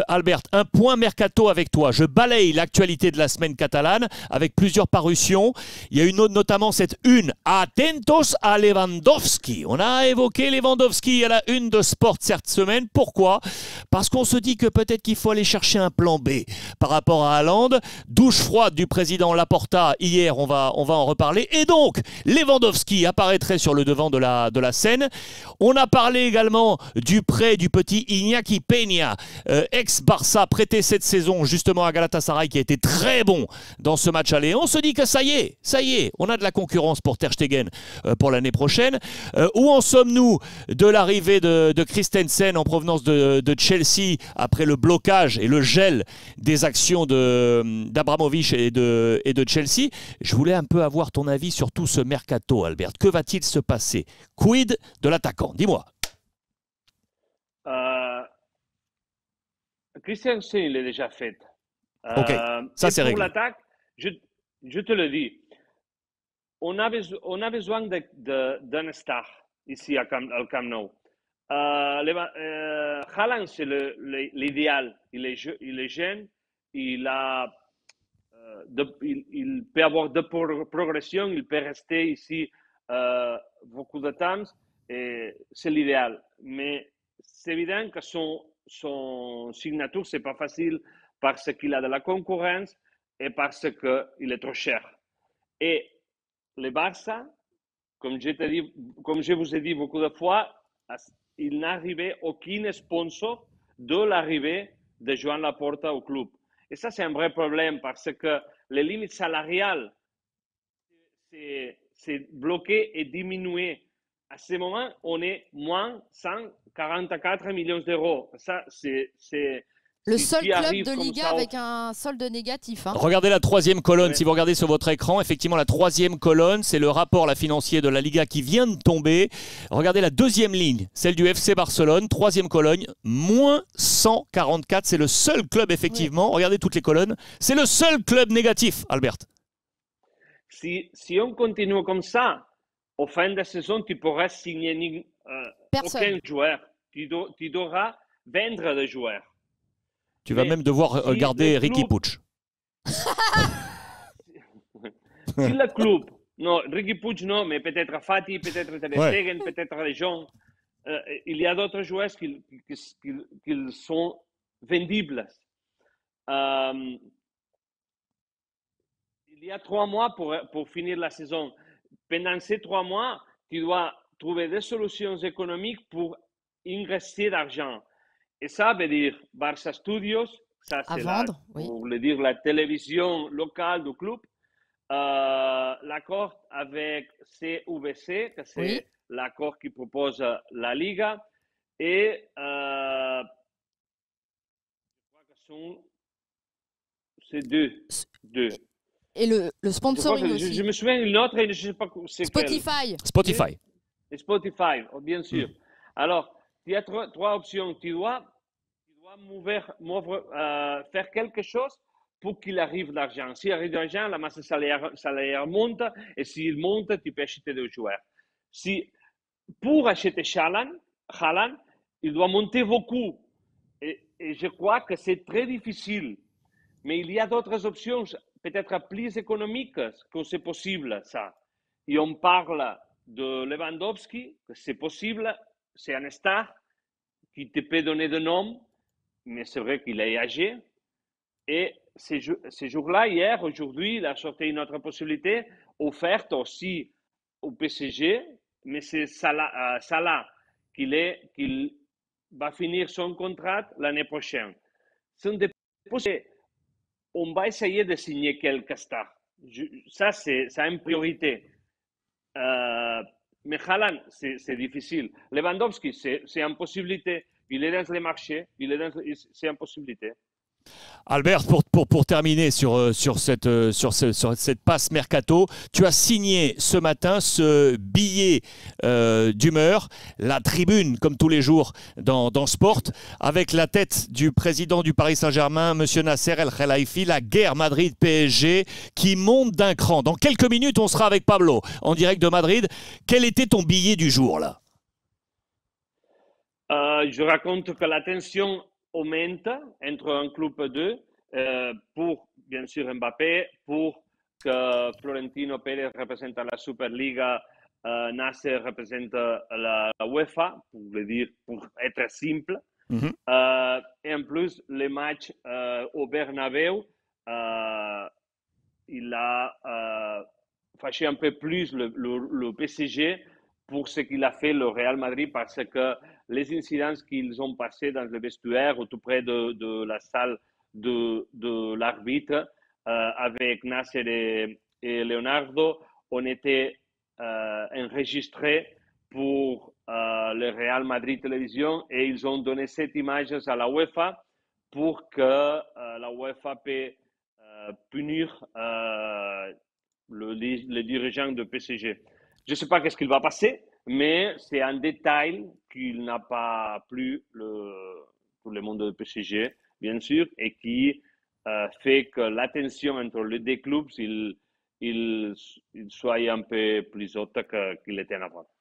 Albert, un point mercato avec toi. Je balaye l'actualité de la semaine catalane avec plusieurs parutions. Il y a une autre, notamment cette une. Atentos a Lewandowski. On a évoqué Lewandowski à la une de Sport cette semaine. Pourquoi? Parce qu'on se dit que peut-être qu'il faut aller chercher un plan B par rapport à Haaland. Douche froide du président Laporta hier, on va en reparler. Et donc, Lewandowski apparaîtrait sur le devant de la scène. On a parlé également du prêt du petit Iñaki Peña, ex-Barça, prêté cette saison justement à Galatasaray, qui a été très bon dans ce match aller. On se dit que ça y est, on a de la concurrence pour Ter Stegen pour l'année prochaine. Où en sommes-nous de l'arrivée de Christensen en provenance de Chelsea après le blocage et le gel des actions d'Abramovich et de Chelsea? Je voulais un peu avoir ton avis sur tout ce mercato, Albert. Que va-t-il se passer? Quid de l'attaquant? Dis-moi. Christensen, il est déjà fait. Ok, ça c'est réglé. Pour l'attaque, je te le dis, on a besoin d'un star ici au Camp Nou. Haaland, c'est l'idéal. Il est jeune, il peut avoir de progression, il peut rester ici beaucoup de temps, et c'est l'idéal. Mais c'est évident que son signature, c'est pas facile parce qu'il a de la concurrence et parce qu'il est trop cher. Et le Barça, comme je vous ai dit beaucoup de fois, il n'arrivait aucun sponsor de l'arrivée de Joan Laporta au club. Et ça, c'est un vrai problème parce que les limites salariales, c'est bloqué et diminué. À ce moment, on est moins 144 millions d'euros. Ça, c'est le seul club de Liga avec un solde négatif. Hein. Regardez la troisième colonne. Ouais. Si vous regardez sur votre écran, effectivement, la troisième colonne, c'est le rapport financier de la Liga qui vient de tomber. Regardez la deuxième ligne, celle du FC Barcelone. Troisième colonne, moins 144. C'est le seul club, effectivement. Ouais. Regardez toutes les colonnes. C'est le seul club négatif, Albert. Si on continue comme ça, au fin de la saison, tu pourras signer aucun joueur. Tu devras vendre des joueurs. Tu vas même devoir garder Riqui Puig. Si le club, non, Riqui Puig non, mais peut-être Fati, peut-être Ter Stegen, peut-être les gens, il y a d'autres joueurs qui sont vendibles. Il y a 3 mois pour finir la saison. Pendant ces 3 mois, tu dois trouver des solutions économiques pour investir d'argent. Et ça veut dire Barça Studios, ça c'est la télévision locale du club, l'accord avec CVC, que c'est l'accord qui propose la Liga, et je crois que c'est deux. Et le sponsoring aussi. Je me souviens d'une autre et je ne sais pas c'est Spotify. Spotify, bien sûr. Alors, il y a 3 options. Tu dois faire quelque chose pour qu'il arrive l'argent. S'il arrive l'argent, la masse salariale monte, et s'il monte, tu peux acheter des joueurs. Pour acheter Haaland, il doit monter beaucoup. Et je crois que c'est très difficile. Mais il y a d'autres options, peut-être plus économiques, que c'est possible, ça. Et on parle de Lewandowski, que c'est possible, c'est un star qui te peut donner de nom, mais c'est vrai qu'il est âgé. Et ces jours-là, aujourd'hui, il a sorti une autre possibilité offerte aussi au PSG, mais c'est Salah qu'il va finir son contrat l'année prochaine. On va essayer de signer quelques stars. Ça, c'est une priorité. Mais Haaland, c'est difficile. Lewandowski, c'est une possibilité. Il est dans les marchés, c'est une possibilité. Albert, pour terminer sur cette passe mercato, tu as signé ce matin ce billet d'humeur, la tribune, comme tous les jours dans Sport, avec la tête du président du Paris Saint-Germain, M. Nasser El Khelaifi, la guerre Madrid-PSG qui monte d'un cran. Dans quelques minutes, on sera avec Pablo en direct de Madrid. Quel était ton billet du jour, là? Je raconte que la tension augmente entre un club et deux pour, bien sûr, Mbappé, pour que Florentino Pérez représente la Superliga, Nasser représente la UEFA, pour être simple. Et en plus, les matchs au Bernabéu, il a fâché un peu plus le PSG pour ce qu'il a fait le Real Madrid, parce que les incidents qu'ils ont passés dans le vestiaire ou tout près de la salle de l'arbitre avec Nasser et Leonardo ont été enregistrés pour le Real Madrid Télévision, et ils ont donné cette image à la UEFA pour que la UEFA puisse punir le dirigeant de PSG. Je ne sais pas qu'est-ce qu'il va passer, mais c'est un détail qu'il n'a pas plu pour le monde de PSG, bien sûr, et qui fait que la tension entre les deux clubs, il soit un peu plus haute qu'il était avant.